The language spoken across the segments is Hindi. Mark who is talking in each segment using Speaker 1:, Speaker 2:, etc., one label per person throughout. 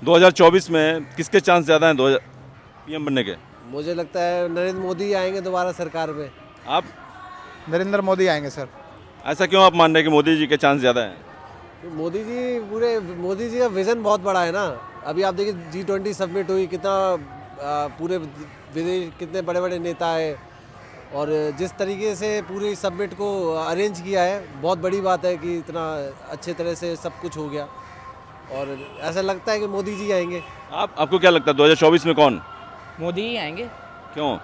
Speaker 1: 2024 में किसके चांस ज़्यादा हैं 2000 पीएम बनने के?
Speaker 2: मुझे लगता है नरेंद्र मोदी आएंगे दोबारा सरकार में।
Speaker 1: आप
Speaker 3: नरेंद्र मोदी आएंगे सर।
Speaker 1: ऐसा क्यों आप मान रहे हैं कि मोदी जी के चांस ज़्यादा हैं?
Speaker 2: तो मोदी जी का विज़न बहुत बड़ा है ना। अभी आप देखिए G20 समिट हुई, कितना पूरे विदेश कितने बड़े बड़े नेता आए, और जिस तरीके से पूरी समिट को अरेंज किया है, बहुत बड़ी बात है कि इतना अच्छे तरह से सब कुछ हो गया, और ऐसा लगता है कि मोदी जी आएंगे।
Speaker 1: आपको क्या लगता है 2024 में कौन?
Speaker 4: मोदी ही आएंगे।
Speaker 1: क्यों?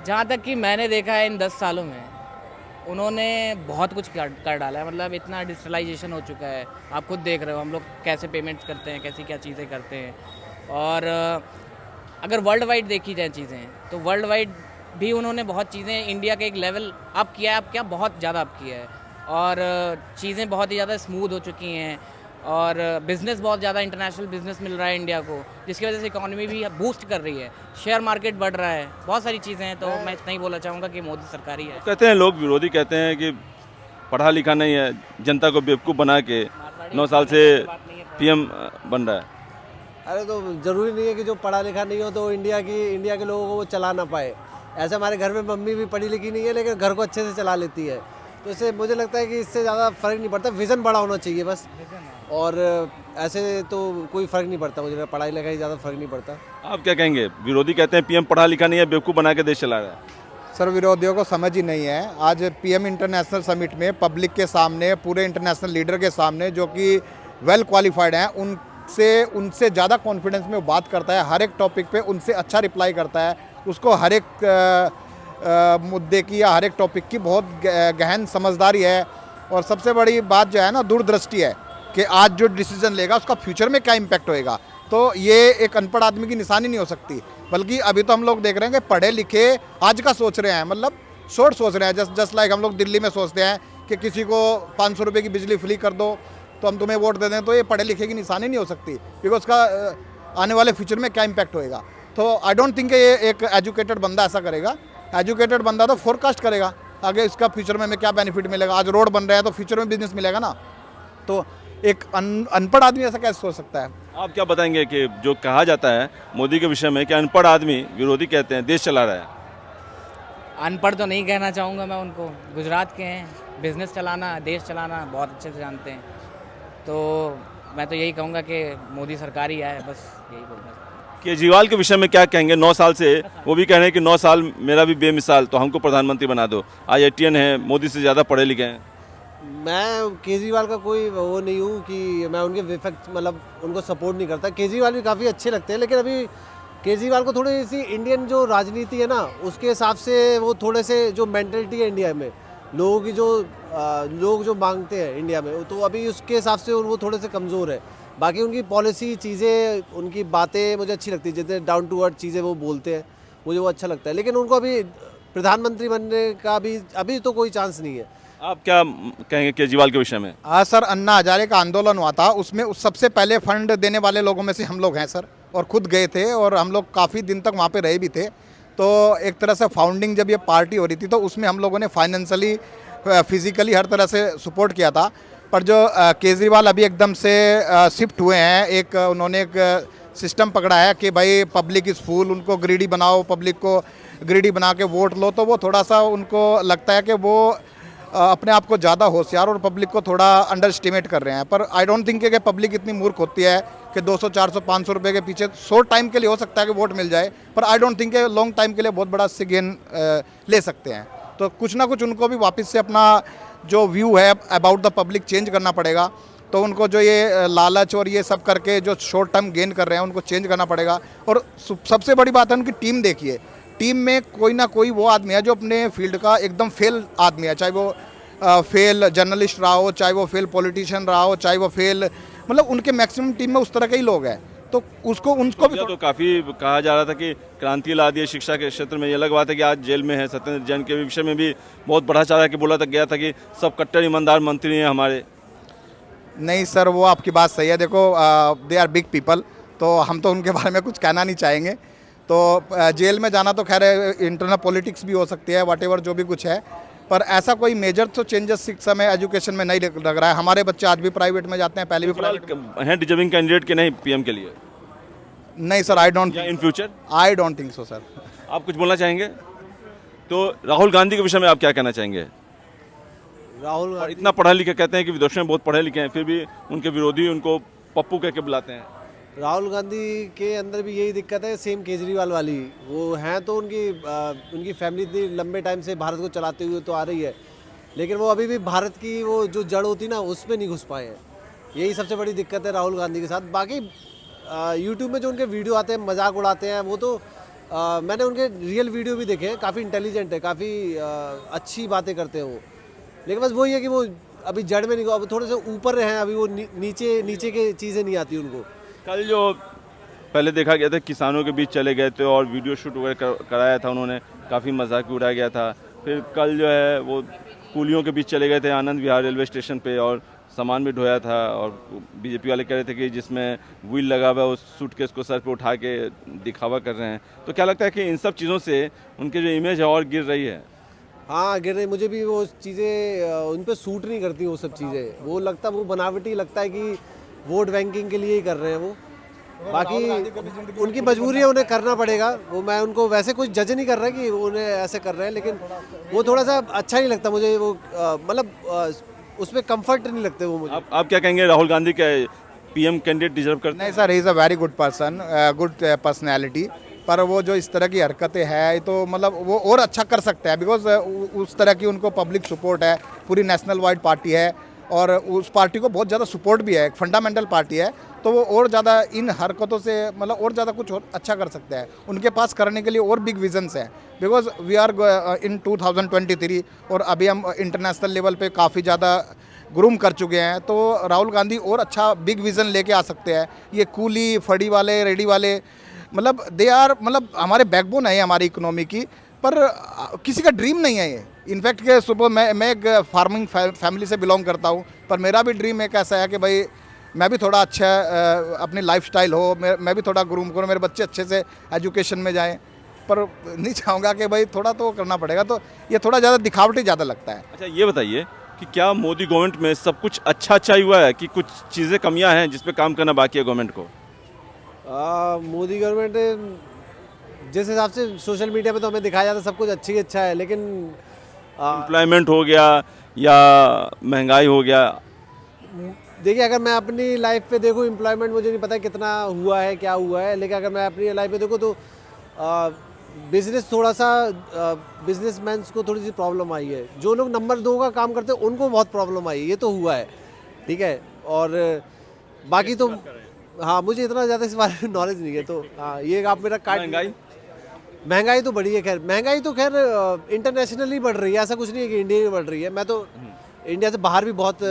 Speaker 4: जहाँ तक कि मैंने देखा है इन 10 सालों में उन्होंने बहुत कुछ कर डाला है। मतलब इतना डिजिटलाइजेशन हो चुका है, आप खुद देख रहे हो हम लोग कैसे पेमेंट्स करते हैं, कैसी क्या चीज़ें करते हैं। और अगर वर्ल्ड वाइड देखी जाए चीज़ें, तो वर्ल्ड वाइड भी उन्होंने बहुत चीज़ें इंडिया के एक लेवल अप किया है, अब क्या बहुत ज़्यादा अप किया है, और चीज़ें बहुत ही ज़्यादा स्मूथ हो चुकी हैं, और बिज़नेस बहुत ज़्यादा इंटरनेशनल बिज़नेस मिल रहा है इंडिया को, जिसकी वजह से इकोनॉमी भी बूस्ट कर रही है, शेयर मार्केट बढ़ रहा है, बहुत सारी चीज़ें हैं। तो मैं इतना ही बोलना चाहूँगा कि मोदी सरकार ही है।
Speaker 1: कहते हैं लोग, विरोधी कहते हैं कि पढ़ा लिखा नहीं है, जनता को बेवकूफ़ बना के 9 साल से पीएम बन रहा है।
Speaker 2: अरे तो ज़रूरी नहीं है कि जो पढ़ा लिखा नहीं हो तो इंडिया के लोगों को वो चला ना पाए। ऐसे हमारे घर में मम्मी भी पढ़ी लिखी नहीं है, लेकिन घर को अच्छे से चला लेती है। तो इससे मुझे लगता है कि इससे ज़्यादा फ़र्क नहीं पड़ता, विज़न बड़ा होना चाहिए बस। और ऐसे तो कोई फ़र्क नहीं पड़ता, मुझे पढ़ाई लिखाई ज़्यादा फ़र्क नहीं पड़ता।
Speaker 1: आप क्या कहेंगे? विरोधी कहते हैं पीएम पढ़ा लिखा नहीं है, बेवकूफ़ बना के देश चला रहा है।
Speaker 3: सर विरोधियों को समझ ही नहीं है। आज पीएम इंटरनेशनल समिट में पब्लिक के सामने, पूरे इंटरनेशनल लीडर के सामने, जो कि वेल क्वालिफाइड हैं, उनसे ज़्यादा कॉन्फिडेंस में वो बात करता है। हर एक टॉपिक पे उनसे अच्छा रिप्लाई करता है। उसको हर एक मुद्दे की या हर एक टॉपिक की बहुत गहन समझदारी है। और सबसे बड़ी बात जो है ना, दूरदृष्टि है कि आज जो डिसीजन लेगा उसका फ्यूचर में क्या इम्पैक्ट होएगा। तो ये एक अनपढ़ आदमी की निशानी नहीं हो सकती। बल्कि अभी तो हम लोग देख रहे हैं कि पढ़े लिखे आज का सोच रहे हैं, मतलब शॉर्ट सोच रहे हैं। जस्ट लाइक हम लोग दिल्ली में सोचते हैं कि किसी को 500 रुपये की बिजली फ्री कर दो तो हम तुम्हें वोट दे दें। तो ये पढ़े लिखे की निशानी नहीं हो सकती, क्योंकि उसका आने वाले फ्यूचर में क्या इम्पैक्ट होएगा। तो आई डोंट थिंक ये एक एजुकेटेड बंदा ऐसा करेगा। एजुकेटेड बंदा तो फोरकास्ट करेगा आगे इसका फ्यूचर में हमें क्या बेनिफिट मिलेगा। आज रोड बन रहा है तो फ्यूचर में बिजनेस मिलेगा ना। तो एक अनपढ़ आदमी ऐसा कैसे सोच सकता है?
Speaker 1: आप क्या बताएंगे कि जो कहा जाता है मोदी के विषय में कि अनपढ़ आदमी, विरोधी कहते हैं, देश चला रहा है?
Speaker 4: अनपढ़ तो नहीं कहना चाहूँगा मैं उनको, गुजरात के हैं, बिज़नेस चलाना, देश चलाना बहुत अच्छे से जानते हैं। तो मैं तो यही कहूँगा कि मोदी सरकार ही आए, बस यही बोलना।
Speaker 1: केजरीवाल के विषय में क्या कहेंगे? 9 साल से वो भी कह रहे हैं कि 9 साल मेरा भी बेमिसाल, तो हमको प्रधानमंत्री बना दो। IITN है, मोदी से ज़्यादा पढ़े लिखे हैं।
Speaker 2: मैं केजरीवाल का कोई वो नहीं हूँ कि मैं उनके विफेक्ट, मतलब उनको सपोर्ट नहीं करता। केजरीवाल भी काफ़ी अच्छे लगते हैं, लेकिन अभी केजरीवाल को थोड़ी सी इंडियन जो राजनीति है ना, उसके हिसाब से वो थोड़े से जो मेंटलिटी है इंडिया में, लोगों की जो लोग जो मांगते हैं इंडिया में, तो अभी उसके हिसाब से वो थोड़े से कमज़ोर है। बाकी उनकी पॉलिसी चीज़ें, उनकी बातें मुझे अच्छी लगती है, जितने डाउन टू अर्थ चीज़ें वो बोलते हैं, मुझे वो अच्छा लगता है। लेकिन उनको अभी प्रधानमंत्री बनने का अभी तो कोई चांस नहीं है।
Speaker 1: आप क्या कहेंगे केजरीवाल के विषय में?
Speaker 3: आज सर अन्ना हजारे का आंदोलन हुआ था, उसमें सबसे पहले फंड देने वाले लोगों में से हम लोग हैं सर, और खुद गए थे, और हम लोग काफ़ी दिन तक वहाँ पे रहे भी थे। तो एक तरह से फाउंडिंग जब ये पार्टी हो रही थी तो उसमें हम लोगों ने फाइनेंशियली, फिजिकली हर तरह से सपोर्ट किया था। पर जो केजरीवाल अभी एकदम से शिफ्ट हुए हैं, उन्होंने एक सिस्टम पकड़ा है कि भाई पब्लिक इज़ फूल, उनको ग्रीडी बनाओ, पब्लिक को ग्रीडी बना के वोट लो। तो वो थोड़ा सा उनको लगता है कि वो अपने आप को ज़्यादा होशियार और पब्लिक को थोड़ा अंडर एस्टिमेट कर रहे हैं। पर आई डोंट थिंक कि पब्लिक इतनी मूर्ख होती है कि 200, 400, 500 रुपये के पीछे शॉर्ट टाइम के लिए हो सकता है कि वोट मिल जाए, पर I don't think long time के लिए बहुत बड़ा गेन ले सकते हैं। तो कुछ ना कुछ उनको भी वापस से अपना जो व्यू है अबाउट द पब्लिक चेंज करना पड़ेगा। तो उनको जो ये लालच और ये सब करके जो शॉर्ट टर्म गेन कर रहे हैं उनको चेंज करना पड़ेगा। और सबसे बड़ी बात है उनकी टीम देखिए, टीम में कोई ना कोई वो आदमी है जो अपने फील्ड का एकदम फेल आदमी है, चाहे वो फेल जर्नलिस्ट रहा हो, चाहे वो फेल पॉलिटिशियन रहा हो, चाहे वो फेल, मतलब उनके मैक्सिमम टीम में उस तरह के ही लोग हैं। तो उनको भी
Speaker 1: तो काफ़ी कहा जा रहा था कि क्रांति ला दी है शिक्षा के क्षेत्र में। ये अलग बात है कि आज जेल में है। सत्येंद्र जैन के विषय में भी बहुत बड़ा चारा कि बोला तक गया था कि सब कट्टर ईमानदार मंत्री हैं हमारे।
Speaker 3: नहीं सर, वो आपकी बात सही है। देखो दे आर बिग पीपल, तो हम तो उनके बारे में कुछ कहना नहीं चाहेंगे। तो जेल में जाना तो खैर इंटरनल पॉलिटिक्स भी हो सकती है, वॉट एवर जो भी कुछ है। पर ऐसा कोई मेजर तो चेंजेस शिक्षा में एजुकेशन में नहीं लग रहा है। हमारे बच्चे आज भी प्राइवेट में जाते हैं, पहले भी प्राइवेट
Speaker 1: हैं डिजर्विंग कैंडिडेट के नहीं पीएम के लिए,
Speaker 3: नहीं सर, आई डोंट
Speaker 1: या in future?
Speaker 3: Think so sir.
Speaker 1: आप कुछ बोलना चाहेंगे? तो राहुल गांधी के विषय में आप क्या कहना चाहेंगे?
Speaker 2: राहुल
Speaker 1: और
Speaker 2: गांधी
Speaker 1: इतना पढ़ा लिखा, कहते हैं कि विदेशों में बहुत पढ़े लिखे हैं, फिर भी उनके विरोधी उनको पप्पू कह के बुलाते हैं।
Speaker 2: राहुल गांधी के अंदर भी यही दिक्कत है, सेम केजरीवाल वाली। वो हैं तो उनकी फैमिली इतनी लंबे टाइम से भारत को चलाते हुए तो आ रही है, लेकिन वो अभी भी भारत की वो जो जड़ होती ना उसमें नहीं घुस पाए हैं। यही सबसे बड़ी दिक्कत है राहुल गांधी के साथ। बाकी यूट्यूब में जो उनके वीडियो आते हैं, मजाक उड़ाते हैं, वो तो मैंने उनके रियल वीडियो भी देखे हैं, काफ़ी इंटेलिजेंट है, काफ़ी अच्छी बातें करते हैं वो। लेकिन बस वही है कि वो अभी जड़ में नहीं, अब थोड़े से ऊपर हैं, अभी वो नीचे के चीज़ें नहीं आती उनको।
Speaker 1: कल जो पहले देखा गया था किसानों के बीच चले गए थे और वीडियो शूट वगैरह कराया था उन्होंने, काफ़ी मजाक भी उड़ाया गया था। फिर कल जो है वो कूलियों के बीच चले गए थे आनंद विहार रेलवे स्टेशन पे और सामान भी ढोया था, और बीजेपी वाले कह रहे थे कि जिसमें व्हील लगा हुआ है उस सूटकेस को सर पे उठा के दिखावा कर रहे हैं। तो क्या लगता है कि इन सब चीज़ों से उनकी जो इमेज है और गिर रही है?
Speaker 2: हाँ गिर रही, मुझे भी वो चीज़ें उन पर सूट नहीं करती वो सब चीज़ें। वो लगता है वो बनावटी लगता है कि वोट बैंकिंग के लिए ही कर रहे हैं वो। बाकी उनकी मजबूरी है, उन्हें करना पड़ेगा। वो मैं उनको वैसे कुछ जज नहीं कर रहा कि उन्हें ऐसे कर रहे हैं, लेकिन वो थोड़ा सा अच्छा नहीं लगता मुझे। वो मतलब उसमें कंफर्ट नहीं लगते वो मुझे।
Speaker 1: आप क्या कहेंगे, राहुल गांधी के पीएम कैंडिडेट डिजर्व करते
Speaker 3: नहीं sir, he is a very good person, good personality. पर वो जो इस तरह की हरकतें हैं तो मतलब वो और अच्छा कर सकते हैं, बिकॉज उस तरह की उनको पब्लिक सपोर्ट है, पूरी नेशनल वाइड पार्टी है और उस पार्टी को बहुत ज़्यादा सपोर्ट भी है, एक फंडामेंटल पार्टी है। तो वो और ज़्यादा इन हरकतों से मतलब और ज़्यादा कुछ और अच्छा कर सकते हैं। उनके पास करने के लिए और बिग विजन्स हैं, बिकॉज वी आर इन 2023 और अभी हम इंटरनेशनल लेवल पे काफ़ी ज़्यादा ग्रूम कर चुके हैं। तो राहुल गांधी और अच्छा बिग विज़न लेके आ सकते हैं। ये कूली फड़ी वाले, रेडी वाले, मतलब दे आर, मतलब हमारे बैकबोन है हमारी इकोनॉमी की, पर किसी का ड्रीम नहीं है ये। इनफैक्ट के सुबह मैं एक फार्मिंग फैमिली से बिलोंग करता हूँ, पर मेरा भी ड्रीम एक ऐसा है कि भाई मैं भी थोड़ा अच्छा अपनी लाइफस्टाइल हो, मैं भी थोड़ा ग्रूम करूँ, मेरे बच्चे अच्छे से एजुकेशन में जाएं। पर नहीं चाहूँगा कि भाई थोड़ा तो करना पड़ेगा, तो ये थोड़ा ज़्यादा दिखावटी ज़्यादा लगता है।
Speaker 1: अच्छा ये बताइए कि क्या मोदी गवर्नमेंट में सब कुछ अच्छा ही हुआ है कि कुछ चीज़ें कमियां हैं जिस पे काम करना बाकी है गवर्नमेंट को?
Speaker 2: मोदी गवर्नमेंट जिस हिसाब से सोशल मीडिया पे तो हमें दिखाया जाता है सब कुछ अच्छी अच्छा है, लेकिन
Speaker 1: एम्प्लॉयमेंट हो गया या महंगाई हो गया?
Speaker 2: देखिए अगर मैं अपनी लाइफ पे देखूँ, एम्प्लॉयमेंट मुझे नहीं पता कितना हुआ है क्या हुआ है, लेकिन अगर मैं अपनी लाइफ पे देखूँ तो बिजनेस थोड़ा सा बिजनेसमैन को थोड़ी सी प्रॉब्लम आई है। जो लोग नंबर 2 का काम करते हैं उनको बहुत प्रॉब्लम आई है, ये तो हुआ है, ठीक है। और बाकी तो हाँ मुझे इतना ज़्यादा इस बारे में नॉलेज नहीं है, तो हाँ ये आप मेरा काट। महंगाई तो बढ़ी है, खैर महंगाई तो खैर इंटरनेशनली बढ़ रही है, ऐसा कुछ नहीं है कि इंडिया में बढ़ रही है। मैं तो इंडिया से बाहर भी बहुत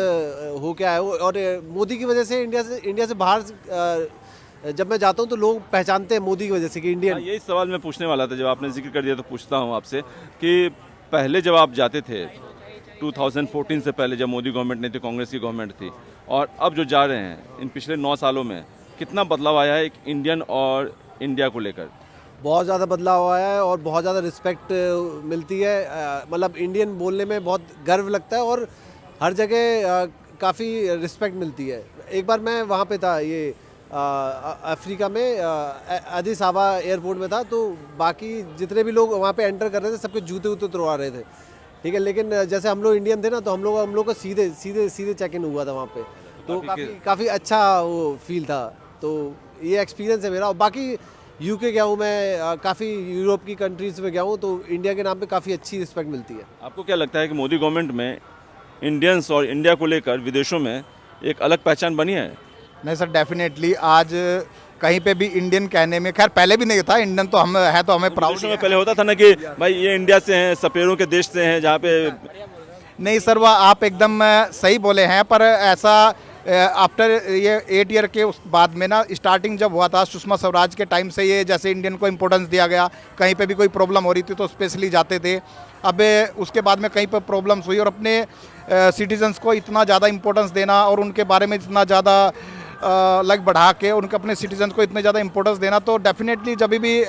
Speaker 2: हो के आया हूँ, और मोदी की वजह से इंडिया से बाहर जब मैं जाता हूँ तो लोग पहचानते हैं मोदी की वजह से कि इंडियन।
Speaker 1: यही सवाल मैं पूछने वाला था, जब आपने जिक्र कर दिया तो पूछता हूँ आपसे कि पहले जब आप जाते थे 2014 से पहले, जब मोदी गवर्नमेंट नहीं थी, कांग्रेस की गवर्नमेंट थी, और अब जो जा रहे हैं इन पिछले 9 सालों में, कितना बदलाव आया है एक इंडियन और इंडिया को लेकर?
Speaker 2: बहुत ज़्यादा बदलाव आया है और बहुत ज़्यादा रिस्पेक्ट मिलती है। मतलब इंडियन बोलने में बहुत गर्व लगता है और हर जगह काफ़ी रिस्पेक्ट मिलती है। एक बार मैं वहाँ पे था, ये अफ्रीका में अदिस आबा एयरपोर्ट में था, तो बाकी जितने भी लोग वहाँ पे एंटर कर रहे थे सबके जूते वूते उतरवा रहे थे, ठीक है। लेकिन जैसे हम लोग इंडियन थे ना, तो हम लोग को सीधे चेक इन हुआ था वहाँ पे, तो काफ़ी अच्छा वो फील था। तो ये एक्सपीरियंस है मेरा। और बाकी यूके गया हूँ मैं, काफ़ी यूरोप की कंट्रीज़ में गया हूँ, तो इंडिया के नाम पे काफ़ी अच्छी रिस्पेक्ट मिलती है।
Speaker 1: आपको क्या लगता है कि मोदी गवर्नमेंट में इंडियंस और इंडिया को लेकर विदेशों में एक अलग पहचान बनी है?
Speaker 3: नहीं सर, डेफिनेटली आज कहीं पे भी इंडियन कहने में, खैर पहले भी नहीं था, इंडियन तो हम है, तो हमें प्राउड
Speaker 1: में पहले होता था ना कि भाई ये इंडिया से हैं, सपेरों के देश से हैं, जहाँ पे।
Speaker 3: नहीं सर, वह आप एकदम सही बोले हैं, पर ऐसा आफ्टर ये 8 ईयर के उस बाद में ना, स्टार्टिंग जब हुआ था सुषमा स्वराज के टाइम से, ये जैसे इंडियन को इम्पोर्टेंस दिया गया, कहीं पे भी कोई प्रॉब्लम हो रही थी तो स्पेशली जाते थे। अब उसके बाद में कहीं पर प्रॉब्लम्स हुई और अपने सिटीजन्स को इतना ज़्यादा इम्पोर्टेंस देना और उनके बारे में इतना ज़्यादा लाइक बढ़ा के उनके अपने सिटीजन्स को इतने ज़्यादा इम्पोर्टेंस देना, तो डेफिनेटली जब भी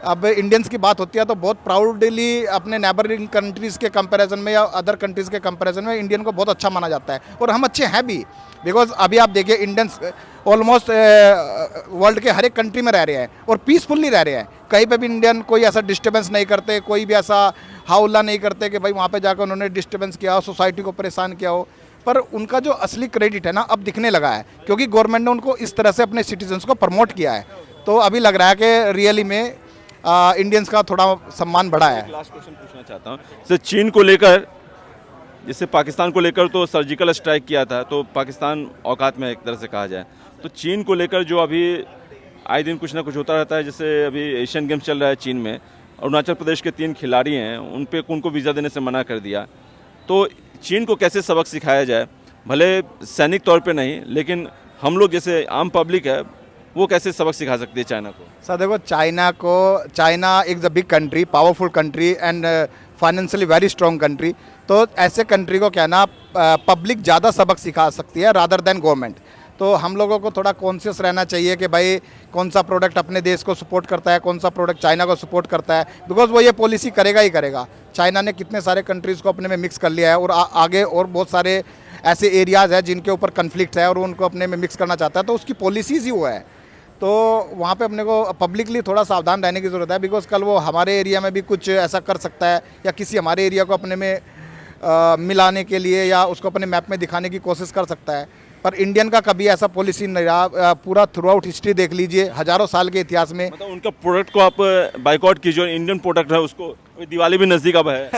Speaker 3: अब इंडियंस की बात होती है तो बहुत प्राउडली अपने नेबरिंग कंट्रीज़ के कंपैरिजन में या अदर कंट्रीज़ के कंपैरिजन में इंडियन को बहुत अच्छा माना जाता है, और हम अच्छे हैं भी। बिकॉज अभी आप देखिए इंडियंस ऑलमोस्ट वर्ल्ड के हर एक कंट्री में रह रहे हैं और पीसफुली रह रहे हैं। कहीं पे भी इंडियन कोई ऐसा डिस्टर्बेंस नहीं करते, कोई भी ऐसा हाउला नहीं करते कि भाई वहाँ पे जाकर उन्होंने डिस्टर्बेंस किया हो, सोसाइटी को परेशान किया हो। पर उनका जो असली क्रेडिट है ना अब दिखने लगा है, क्योंकि गवर्नमेंट ने उनको इस तरह से अपने सिटीजन्स को प्रमोट किया है। तो अभी लग रहा है कि रियली में इंडियंस का थोड़ा सम्मान बढ़ा है।
Speaker 1: लास्ट क्वेश्चन पूछना चाहता हूँ, जैसे चीन को लेकर, जैसे पाकिस्तान को लेकर तो सर्जिकल स्ट्राइक किया था, तो पाकिस्तान औकात में एक तरह से कहा जाए, तो चीन को लेकर जो अभी आए दिन कुछ ना कुछ होता रहता है, जैसे अभी एशियन गेम्स चल रहा है चीन में, अरुणाचल प्रदेश के 3 खिलाड़ी हैं, उनको वीज़ा देने से मना कर दिया। तो चीन को कैसे सबक सिखाया जाए, भले सैनिक तौर पे नहीं, लेकिन हम लोग जैसे आम पब्लिक है वो कैसे सबक सिखा सकती है चाइना को?
Speaker 3: सर देखो, China is a big country, powerful country and financially very strong country. तो ऐसे कंट्री को क्या ना पब्लिक ज़्यादा सबक सिखा सकती है रादर देन गवर्नमेंट। तो हम लोगों को थोड़ा कॉन्शियस रहना चाहिए कि भाई कौन सा प्रोडक्ट अपने देश को सपोर्ट करता है, कौन सा प्रोडक्ट चाइना को सपोर्ट करता है, बिकॉज वो ये पॉलिसी करेगा ही करेगा। चाइना ने कितने सारे कंट्रीज़ को अपने में मिक्स कर लिया है और आगे और बहुत सारे ऐसे एरियाज़ हैं जिनके ऊपर कन्फ्लिक्ट है और उनको अपने में मिक्स करना चाहता है, तो उसकी पॉलिसीज़ ही वो है। तो वहाँ पे अपने को पब्लिकली थोड़ा सावधान रहने की ज़रूरत है, बिकॉज कल वो हमारे एरिया में भी कुछ ऐसा कर सकता है या किसी हमारे एरिया को अपने में मिलाने के लिए या उसको अपने मैप में दिखाने की कोशिश कर सकता है। पर इंडियन का कभी ऐसा पॉलिसी नहीं रहा। पूरा थ्रू आउट हिस्ट्री देख लीजिए, हज़ारों साल के इतिहास में।
Speaker 1: मतलब उनका प्रोडक्ट को आप बाइकआउट कीजिए, इंडियन प्रोडक्ट है उसको, दिवाली भी नज़दीक अब है।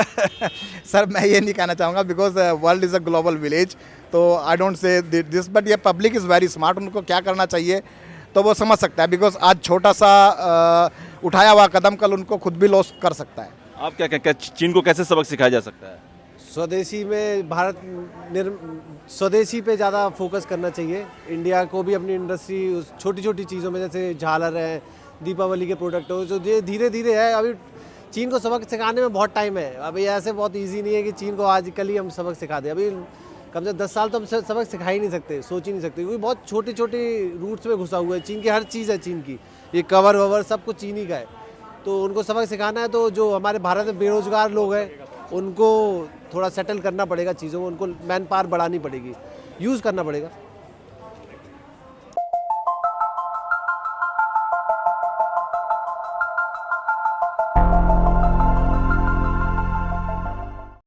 Speaker 3: सर मैं ये नहीं कहना चाहूँगा, because world is a global village, तो I don't say this, but ये पब्लिक इज़ वेरी स्मार्ट। उनको क्या करना चाहिए तो वो समझ सकता है, बिकॉज आज छोटा सा उठाया हुआ कदम कल उनको खुद भी लॉस कर सकता है।
Speaker 1: आप क्या क्या चीन को कैसे सबक सिखाया जा सकता है?
Speaker 2: स्वदेशी में स्वदेशी पे ज़्यादा फोकस करना चाहिए। इंडिया को भी अपनी इंडस्ट्री छोटी छोटी चीज़ों में, जैसे झालर है, दीपावली के प्रोडक्ट हो, जो ये धीरे धीरे है। अभी चीन को सबक सिखाने में बहुत टाइम है। अभी ऐसे बहुत इजी नहीं है कि चीन को आज कल ही हम सबक सिखा दें। अभी कम से कम 10 साल तो हम सबक सिखा ही नहीं सकते, सोच ही नहीं सकते, क्योंकि बहुत छोटे छोटे रूट्स में घुसा हुआ है। चीन की हर चीज़ है, चीन की ये कवर ववर सब कुछ चीन ही का है। तो उनको सबक सिखाना है तो जो हमारे भारत में बेरोजगार लोग हैं उनको थोड़ा सेटल करना पड़ेगा चीज़ों को, उनको मैन पावर बढ़ानी पड़ेगी, यूज़ करना पड़ेगा।